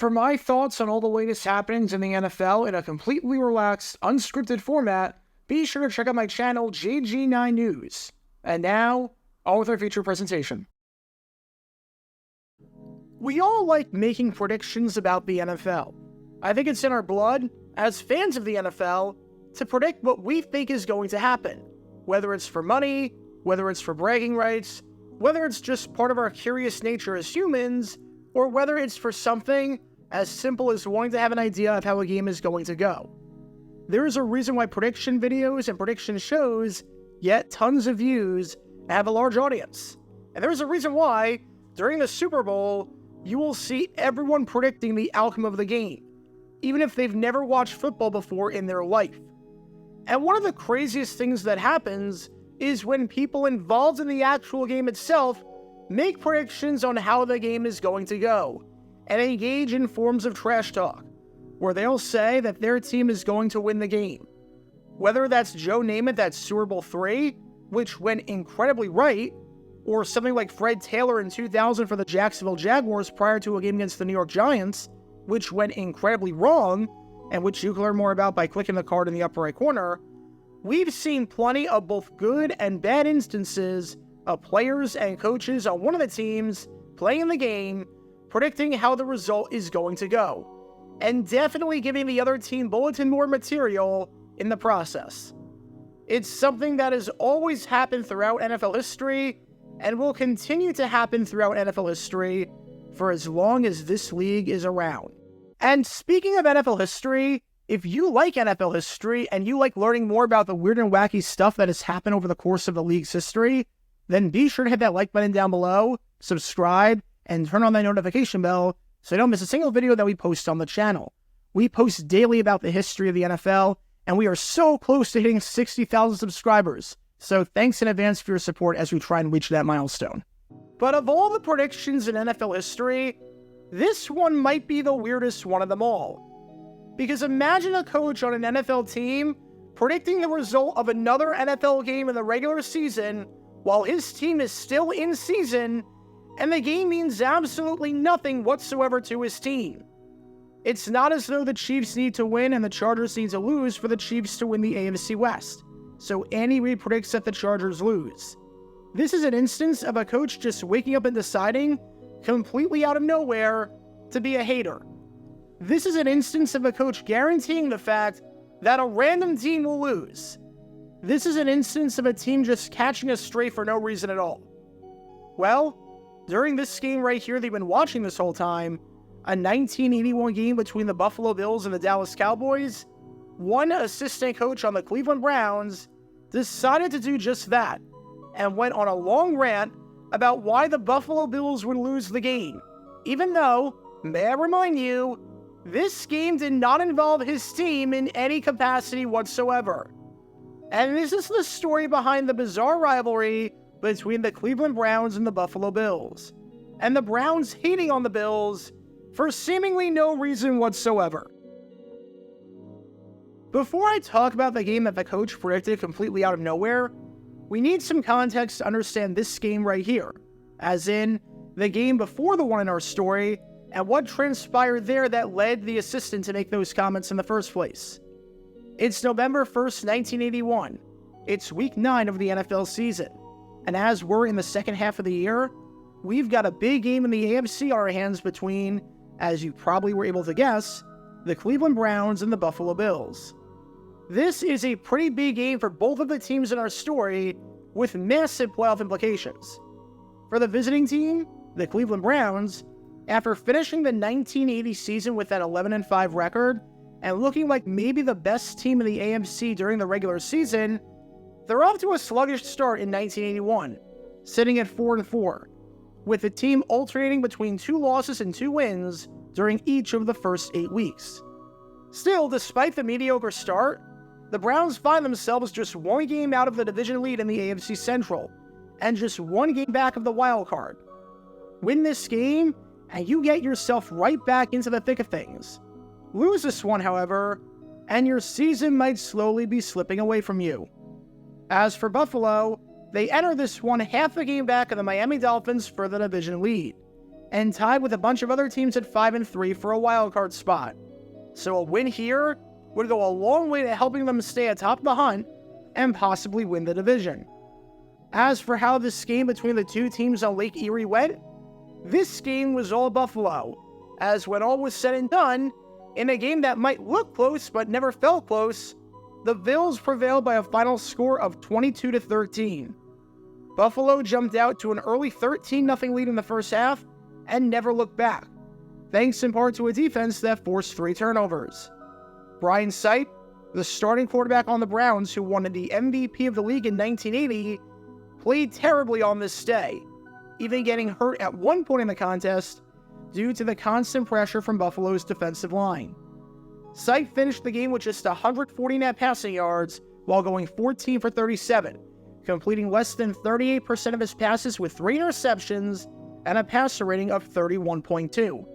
For my thoughts on all the latest happenings in the NFL in a completely relaxed, unscripted format, be sure to check out my channel, JG9 News. And now, on with our feature presentation. We all like making predictions about the NFL. I think it's in our blood, as fans of the NFL, to predict what we think is going to happen. Whether it's for money, whether it's for bragging rights, whether it's just part of our curious nature as humans, or whether it's for something as simple as wanting to have an idea of how a game is going to go. There is a reason why prediction videos and prediction shows get tons of views and have a large audience. And there's a reason why, during the Super Bowl, you will see everyone predicting the outcome of the game, even if they've never watched football before in their life. And one of the craziest things that happens is when people involved in the actual game itself make predictions on how the game is going to go, and engage in forms of trash talk, where they'll say that their team is going to win the game. Whether that's Joe Namath at Super Bowl III, which went incredibly right, or something like Fred Taylor in 2000 for the Jacksonville Jaguars prior to a game against the New York Giants, which went incredibly wrong, and which you can learn more about by clicking the card in the upper right corner, we've seen plenty of both good and bad instances of players and coaches on one of the teams playing the game, predicting how the result is going to go, and definitely giving the other team bulletin board material in the process. It's something that has always happened throughout NFL history, and will continue to happen throughout NFL history for as long as this league is around. And speaking of NFL history, if you like NFL history and you like learning more about the weird and wacky stuff that has happened over the course of the league's history, then be sure to hit that like button down below, subscribe, and turn on that notification bell so you don't miss a single video that we post on the channel. We post daily about the history of the NFL, and we are so close to hitting 60,000 subscribers. So thanks in advance for your support as we try and reach that milestone. But of all the predictions in NFL history, this one might be the weirdest one of them all. Because imagine a coach on an NFL team predicting the result of another NFL game in the regular season while his team is still in season, and the game means absolutely nothing whatsoever to his team. It's not as though the Chiefs need to win and the Chargers need to lose for the Chiefs to win the AFC West, so Andy Reid predicts that the Chargers lose. This is an instance of a coach just waking up and deciding, completely out of nowhere, to be a hater. This is an instance of a coach guaranteeing the fact that a random team will lose. This is an instance of a team just catching a stray for no reason at all. Well, during this game right here that you've been watching this whole time, a 1981 game between the Buffalo Bills and the Dallas Cowboys, one assistant coach on the Cleveland Browns decided to do just that, and went on a long rant about why the Buffalo Bills would lose the game, even though, may I remind you, this game did not involve his team in any capacity whatsoever. And this is the story behind the bizarre rivalry between the Cleveland Browns and the Buffalo Bills, and the Browns hating on the Bills for seemingly no reason whatsoever. Before I talk about the game that the coach predicted completely out of nowhere, we need some context to understand this game right here, as in the game before the one in our story, and what transpired there that led the assistant to make those comments in the first place. It's November 1st, 1981. It's week 9 of the NFL season, and as we're in the second half of the year, we've got a big game in the AFC on our hands between, as you probably were able to guess, the Cleveland Browns and the Buffalo Bills. This is a pretty big game for both of the teams in our story, with massive playoff implications. For the visiting team, the Cleveland Browns, after finishing the 1980 season with that 11-5 record, and looking like maybe the best team in the AFC during the regular season, they're off to a sluggish start in 1981, sitting at 4-4, with the team alternating between 2 losses and 2 wins during each of the first 8 weeks. Still, despite the mediocre start, the Browns find themselves just 1 game out of the division lead in the AFC Central, and just 1 game back of the wild card. Win this game, and you get yourself right back into the thick of things. Lose this one, however, and your season might slowly be slipping away from you. As for Buffalo, they enter this one half a game back of the Miami Dolphins for the division lead. and tied with a bunch of other teams at 5-3 for a wildcard spot. So a win here would go a long way to helping them stay atop the hunt and possibly win the division. As for how this game between the two teams on Lake Erie went, this game was all Buffalo, as when all was said and done, in a game that might look close but never felt close, the Bills prevailed by a final score of 22-13. Buffalo jumped out to an early 13-0 lead in the first half and never looked back, thanks in part to a defense that forced 3 turnovers. Brian Sipe, the starting quarterback on the Browns who won the MVP of the league in 1980, played terribly on this day, even getting hurt at one point in the contest due to the constant pressure from Buffalo's defensive line. Sipe finished the game with just 140 net passing yards while going 14 for 37, completing less than 38% of his passes with 3 interceptions and a passer rating of 31.2,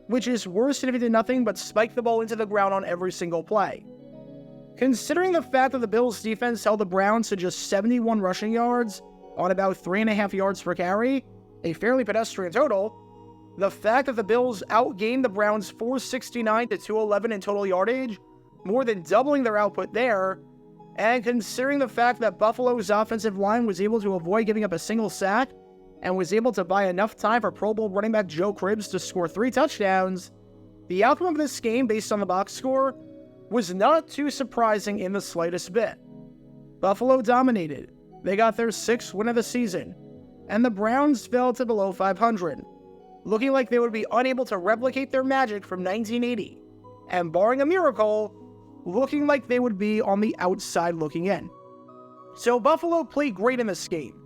which is worse than if he did nothing but spike the ball into the ground on every single play. Considering the fact that the Bills' defense held the Browns to just 71 rushing yards on about 3.5 yards per carry, a fairly pedestrian total, the fact that the Bills outgained the Browns 469 to 211 in total yardage, more than doubling their output there, and considering the fact that Buffalo's offensive line was able to avoid giving up a single sack and was able to buy enough time for Pro Bowl running back Joe Cribbs to score 3 touchdowns, the outcome of this game based on the box score was not too surprising in the slightest bit. Buffalo dominated. They got their 6th win of the season, and the Browns fell to below 500, looking like they would be unable to replicate their magic from 1980, and barring a miracle, looking like they would be on the outside looking in. So Buffalo played great in this game.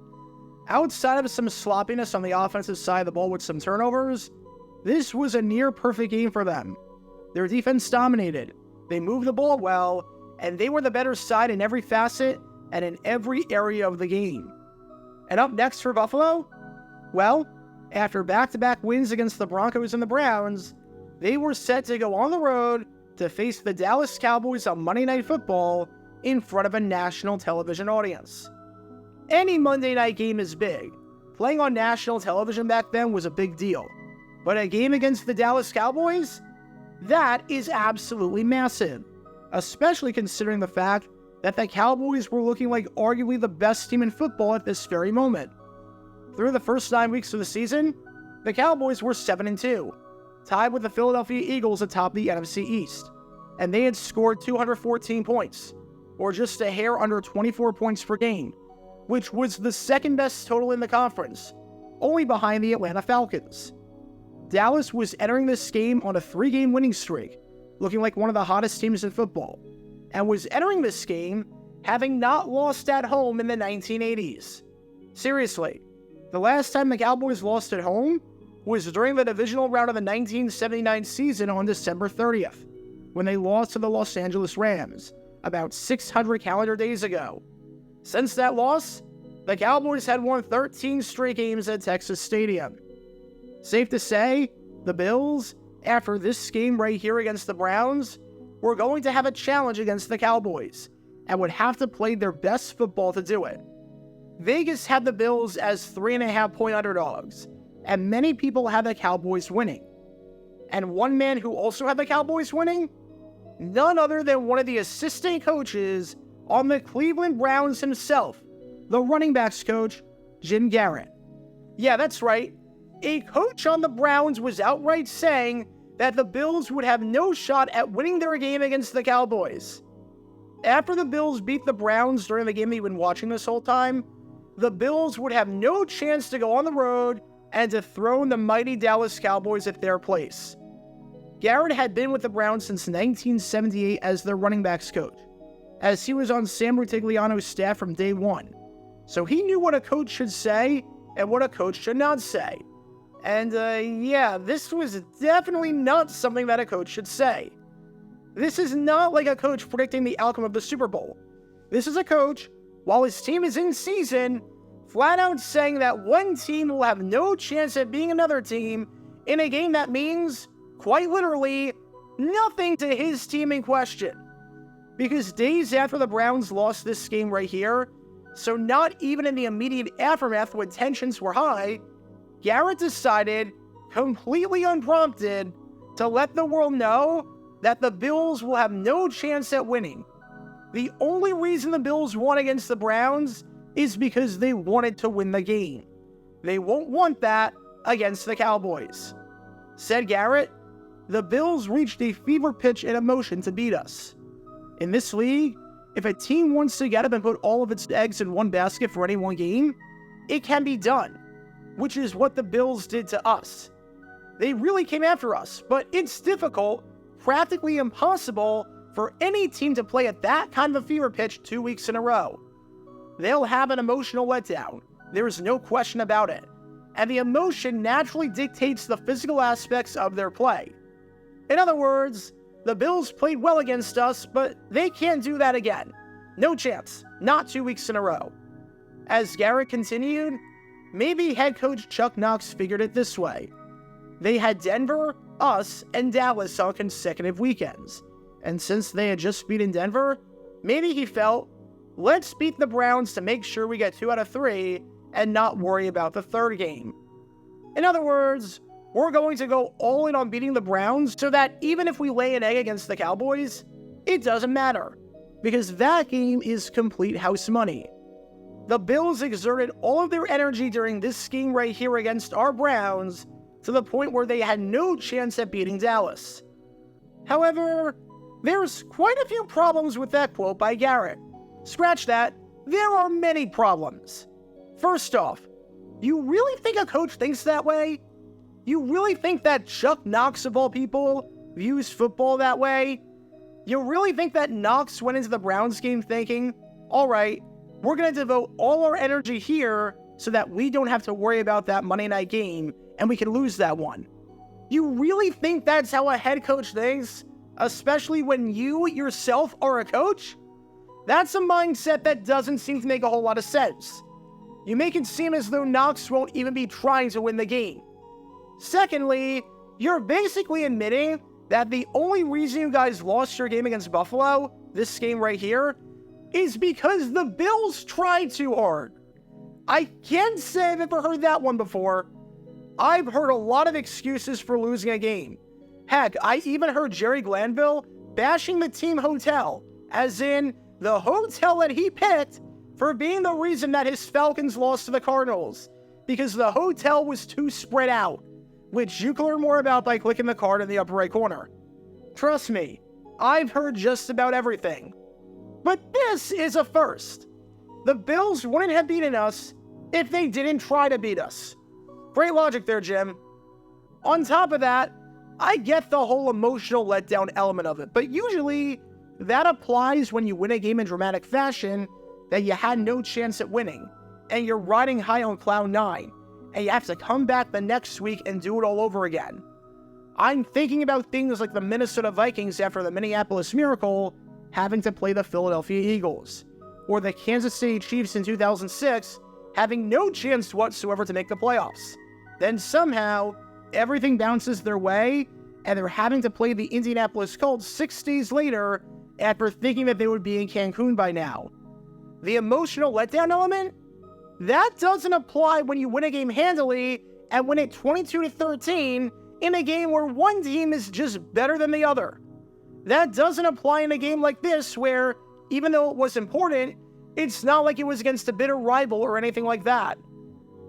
Outside of some sloppiness on the offensive side of the ball with some turnovers, this was a near-perfect game for them. Their defense dominated, they moved the ball well, and they were the better side in every facet and in every area of the game. And up next for Buffalo? Well, after back-to-back wins against the Broncos and the Browns, they were set to go on the road to face the Dallas Cowboys on Monday Night Football in front of a national television audience. Any Monday night game is big. Playing on national television back then was a big deal. But a game against the Dallas Cowboys? That is absolutely massive, especially considering the fact that the Cowboys were looking like arguably the best team in football at this very moment. Through the first 9 weeks of the season, the Cowboys were 7-2, tied with the Philadelphia Eagles atop the NFC East, and they had scored 214 points, or just a hair under 24 points per game, which was the second best total in the conference, only behind the Atlanta Falcons. Dallas was entering this game on a 3-game winning streak, looking like one of the hottest teams in football, and was entering this game having not lost at home in the 1980s. Seriously, the last time the Cowboys lost at home was during the divisional round of the 1979 season on December 30th, when they lost to the Los Angeles Rams, about 600 calendar days ago. Since that loss, the Cowboys had won 13 straight games at Texas Stadium. Safe to say, the Bills, after this game right here against the Browns, were going to have a challenge against the Cowboys, and would have to play their best football to do it. Vegas had the Bills as 3.5-point underdogs, and many people had the Cowboys winning. And one man who also had the Cowboys winning? None other than one of the assistant coaches on the Cleveland Browns himself, the running backs coach, Jim Garrett. Yeah, that's right. A coach on the Browns was outright saying that the Bills would have no shot at winning their game against the Cowboys. After the Bills beat the Browns during the game that you've been watching this whole time, the Bills would have no chance to go on the road and dethrone the mighty Dallas Cowboys at their place. Garrett had been with the Browns since 1978 as their running backs coach, as he was on Sam Rutigliano's staff from day one. So he knew what a coach should say and what a coach should not say. And yeah, this was definitely not something that a coach should say. This is not like a coach predicting the outcome of the Super Bowl. This is a coach, while his team is in season, flat out saying that one team will have no chance at being another team in a game that means, quite literally, nothing to his team in question. Because days after the Browns lost this game right here, so not even in the immediate aftermath when tensions were high, Garrett decided, completely unprompted, to let the world know that the Bills will have no chance at winning. The only reason the Bills won against the Browns is because they wanted to win the game. They won't want that against the Cowboys. Said Garrett, the Bills reached a fever pitch in emotion to beat us. In this league, if a team wants to get up and put all of its eggs in one basket for any one game, it can be done, which is what the Bills did to us. They really came after us, but it's difficult, practically impossible, for any team to play at that kind of a fever pitch 2 weeks in a row. They'll have an emotional letdown. There is no question about it. And the emotion naturally dictates the physical aspects of their play. In other words, the Bills played well against us, but they can't do that again. No chance. Not 2 weeks in a row. As Garrett continued, maybe head coach Chuck Knox figured it this way. They had Denver, us, and Dallas on consecutive weekends. And since they had just beaten Denver, maybe he felt, let's beat the Browns to make sure we get 2 out of 3 and not worry about the third game. In other words, we're going to go all in on beating the Browns so that even if we lay an egg against the Cowboys, it doesn't matter, because that game is complete house money. The Bills exerted all of their energy during this game right here against our Browns to the point where they had no chance at beating Dallas. However, there's quite a few problems with that quote by Garrett. Scratch that, there are many problems. First off, you really think a coach thinks that way? You really think that Chuck Knox, of all people, views football that way? You really think that Knox went into the Browns game thinking, all right, we're going to devote all our energy here so that we don't have to worry about that Monday night game and we can lose that one? You really think that's how a head coach thinks? Especially when you yourself are a coach? That's a mindset that doesn't seem to make a whole lot of sense. You make it seem as though Knox won't even be trying to win the game. Secondly, you're basically admitting that the only reason you guys lost your game against Buffalo, this game right here, is because the Bills tried too hard. I can't say I've ever heard that one before. I've heard a lot of excuses for losing a game. Heck, I even heard Jerry Glanville bashing the team hotel, as in the hotel that he picked, for being the reason that his Falcons lost to the Cardinals, because the hotel was too spread out, which you can learn more about by clicking the card in the upper right corner. Trust me, I've heard just about everything. But this is a first. The Bills wouldn't have beaten us if they didn't try to beat us. Great logic there, Jim. On top of that, I get the whole emotional letdown element of it, but usually that applies when you win a game in dramatic fashion that you had no chance at winning, and you're riding high on cloud 9, and you have to come back the next week and do it all over again. I'm thinking about things like the Minnesota Vikings after the Minneapolis Miracle having to play the Philadelphia Eagles, or the Kansas City Chiefs in 2006 having no chance whatsoever to make the playoffs. Then somehow, everything bounces their way, and they're having to play the Indianapolis Colts 6 days later after thinking that they would be in Cancun by now. The emotional letdown element? That doesn't apply when you win a game handily and win it 22-13 in a game where one team is just better than the other. That doesn't apply in a game like this where, even though it was important, it's not like it was against a bitter rival or anything like that.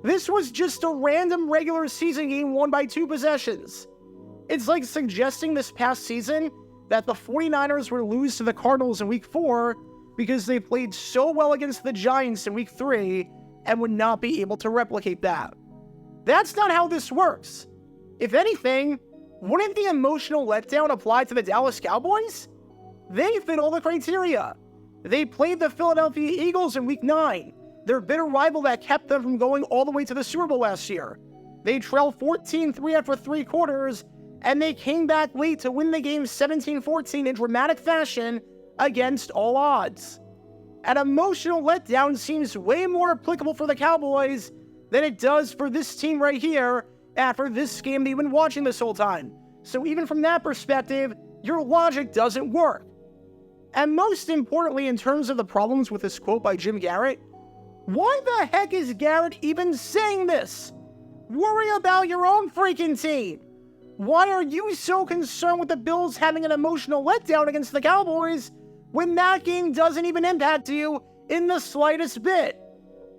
This was just a random regular season game won by 2 possessions. It's like suggesting this past season that the 49ers would lose to the Cardinals in Week 4 because they played so well against the Giants in Week 3 and would not be able to replicate that. That's not how this works. If anything, wouldn't the emotional letdown apply to the Dallas Cowboys? They fit all the criteria. They played the Philadelphia Eagles in Week 9, their bitter rival that kept them from going all the way to the Super Bowl last year. They trailed 14-3 after 3 quarters, and they came back late to win the game 17-14 in dramatic fashion against all odds. An emotional letdown seems way more applicable for the Cowboys than it does for this team right here after this game they've been watching this whole time. So even from that perspective, your logic doesn't work. And most importantly, in terms of the problems with this quote by Jim Garrett, why the heck is Garrett even saying this? Worry about your own freaking team. Why are you so concerned with the Bills having an emotional letdown against the Cowboys when that game doesn't even impact you in the slightest bit?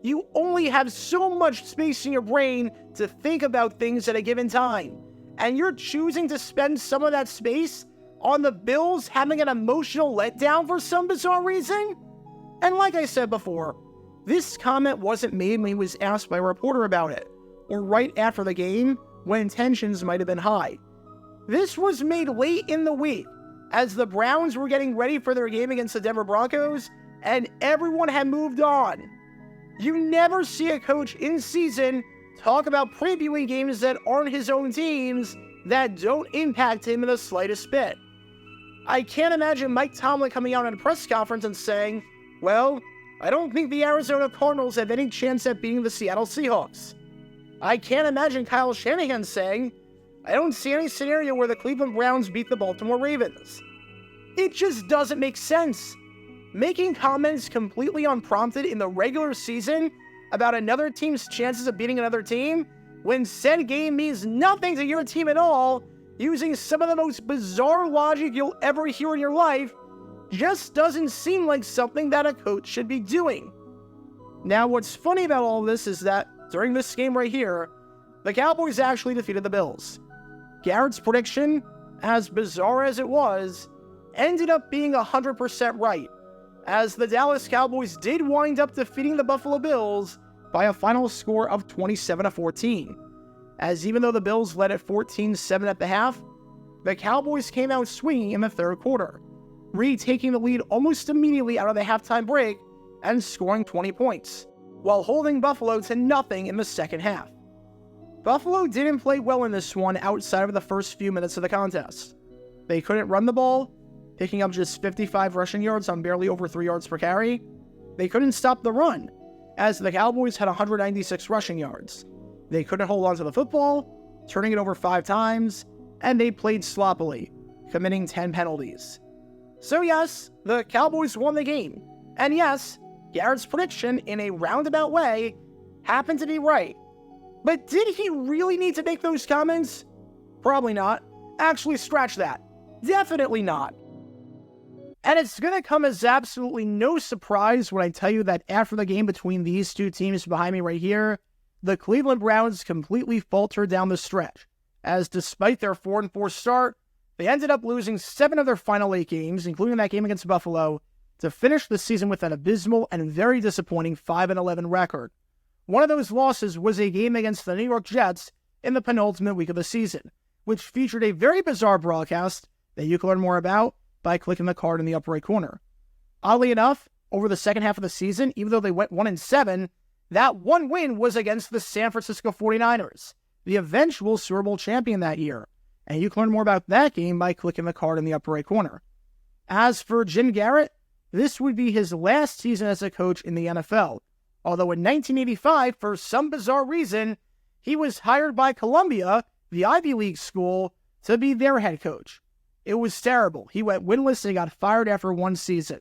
You only have so much space in your brain to think about things at a given time, and you're choosing to spend some of that space on the Bills having an emotional letdown for some bizarre reason? And like I said before, this comment wasn't made when he was asked by a reporter about it, or right after the game when tensions might have been high. This was made late in the week, as the Browns were getting ready for their game against the Denver Broncos, and everyone had moved on. You never see a coach in season talk about previewing games that aren't his own teams that don't impact him in the slightest bit. I can't imagine Mike Tomlin coming out in a press conference and saying, well, I don't think the Arizona Cardinals have any chance at beating the Seattle Seahawks. I can't imagine Kyle Shanahan saying, I don't see any scenario where the Cleveland Browns beat the Baltimore Ravens. It just doesn't make sense. Making comments completely unprompted in the regular season about another team's chances of beating another team when said game means nothing to your team at all, using some of the most bizarre logic you'll ever hear in your life, just doesn't seem like something that a coach should be doing. Now, what's funny about all this is that during this game right here, the Cowboys actually defeated the Bills. Garrett's prediction, as bizarre as it was, ended up being 100% right, as the Dallas Cowboys did wind up defeating the Buffalo Bills by a final score of 27-14. As even though the Bills led at 14-7 at the half, the Cowboys came out swinging in the third quarter, retaking the lead almost immediately out of the halftime break and scoring 20 points, while holding Buffalo to nothing in the second half. Buffalo didn't play well in this one outside of the first few minutes of the contest. They couldn't run the ball, picking up just 55 rushing yards on barely over 3 yards per carry. They couldn't stop the run, as the Cowboys had 196 rushing yards. They couldn't hold on to the football, turning it over 5 times, and they played sloppily, committing 10 penalties. So yes, the Cowboys won the game, and yes, Garrett's prediction in a roundabout way happened to be right. But did he really need to make those comments? Probably not. Actually, scratch that. Definitely not. And it's going to come as absolutely no surprise when I tell you that after the game between these two teams behind me right here, the Cleveland Browns completely faltered down the stretch, as despite their 4-4 start, they ended up losing 7 of their final 8 games, including that game against Buffalo, to finish the season with an abysmal and very disappointing 5-11 record. One of those losses was a game against the New York Jets in the penultimate week of the season, which featured a very bizarre broadcast that you can learn more about by clicking the card in the upper right corner. Oddly enough, over the second half of the season, even though they went 1-7, that one win was against the San Francisco 49ers, the eventual Super Bowl champion that year, and you can learn more about that game by clicking the card in the upper right corner. As for Jim Garrett, this would be his last season as a coach in the NFL, although in 1985, for some bizarre reason, he was hired by Columbia, the Ivy League school, to be their head coach. It was terrible. He went winless and got fired after 1 season.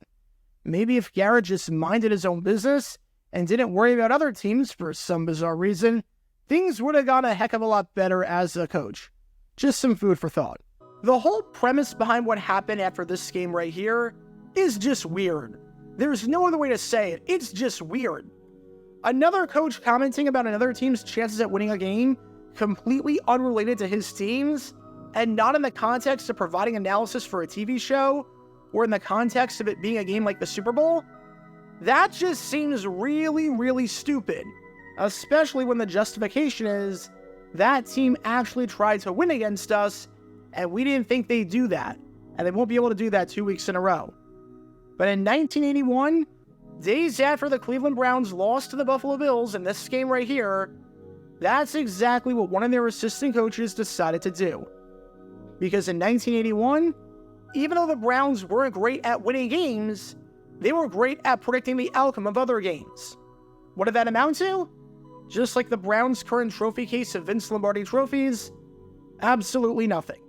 Maybe if Garrett just minded his own business and didn't worry about other teams for some bizarre reason, things would have gone a heck of a lot better as a coach. Just some food for thought. The whole premise behind what happened after this game right here is just weird. There's no other way to say it. It's just weird. Another coach commenting about another team's chances at winning a game, completely unrelated to his team's, and not in the context of providing analysis for a TV show, or in the context of it being a game like the Super Bowl, that just seems really, really stupid. Especially when the justification is, that team actually tried to win against us, and we didn't think they'd do that, and they won't be able to do that 2 weeks in a row. But in 1981, days after the Cleveland Browns lost to the Buffalo Bills in this game right here, that's exactly what one of their assistant coaches decided to do. Because in 1981, even though the Browns weren't great at winning games, they were great at predicting the outcome of other games. What did that amount to? Just like the Browns' current trophy case of Vince Lombardi trophies, absolutely nothing.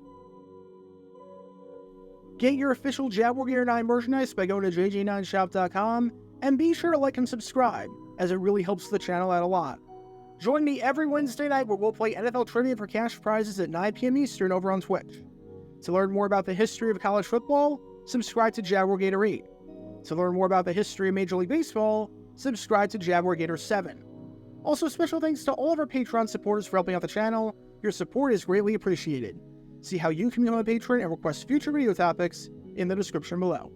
Get your official Jaguar Gear 9 merchandise by going to jj9shop.com, and be sure to like and subscribe, as it really helps the channel out a lot. Join me every Wednesday night where we'll play NFL trivia for cash prizes at 9 p.m. Eastern over on Twitch. To learn more about the history of college football, subscribe to Jaguar Gator 8. To learn more about the history of Major League Baseball, subscribe to Jaguar Gator 7. Also, special thanks to all of our Patreon supporters for helping out the channel. Your support is greatly appreciated. See how you can become a patron and request future video topics in the description below.